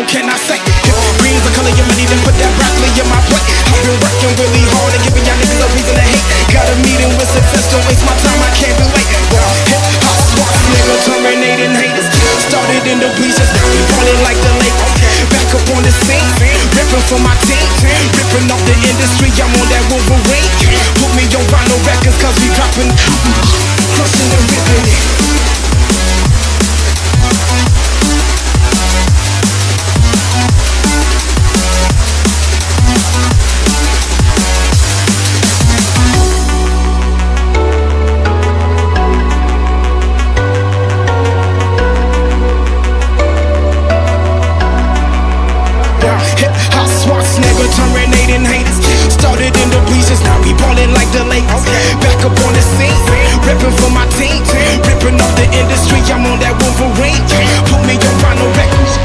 can I say? Green's the color of your money, then put that broccoli in my plate. I've been working really hard and giving y'all niggas a reason to hate. Got a meeting with success, don't waste my time, I can't be late. Hip hop sparks, nigga, terminating haters. Started in the bleachers, now we ballin' like the lake. Back up on the scene, ripping for my team, ripping off the industry, I'm on that Wolverine. Put me on vinyl records, cause we dropping, crushing and ripping it. Terminating haters, started in the bleachers, now we ballin' like the Lakers. Back up on the scene, ripping for my team, ripping off the industry, I'm on that Wolverine. Put me on vinyl records.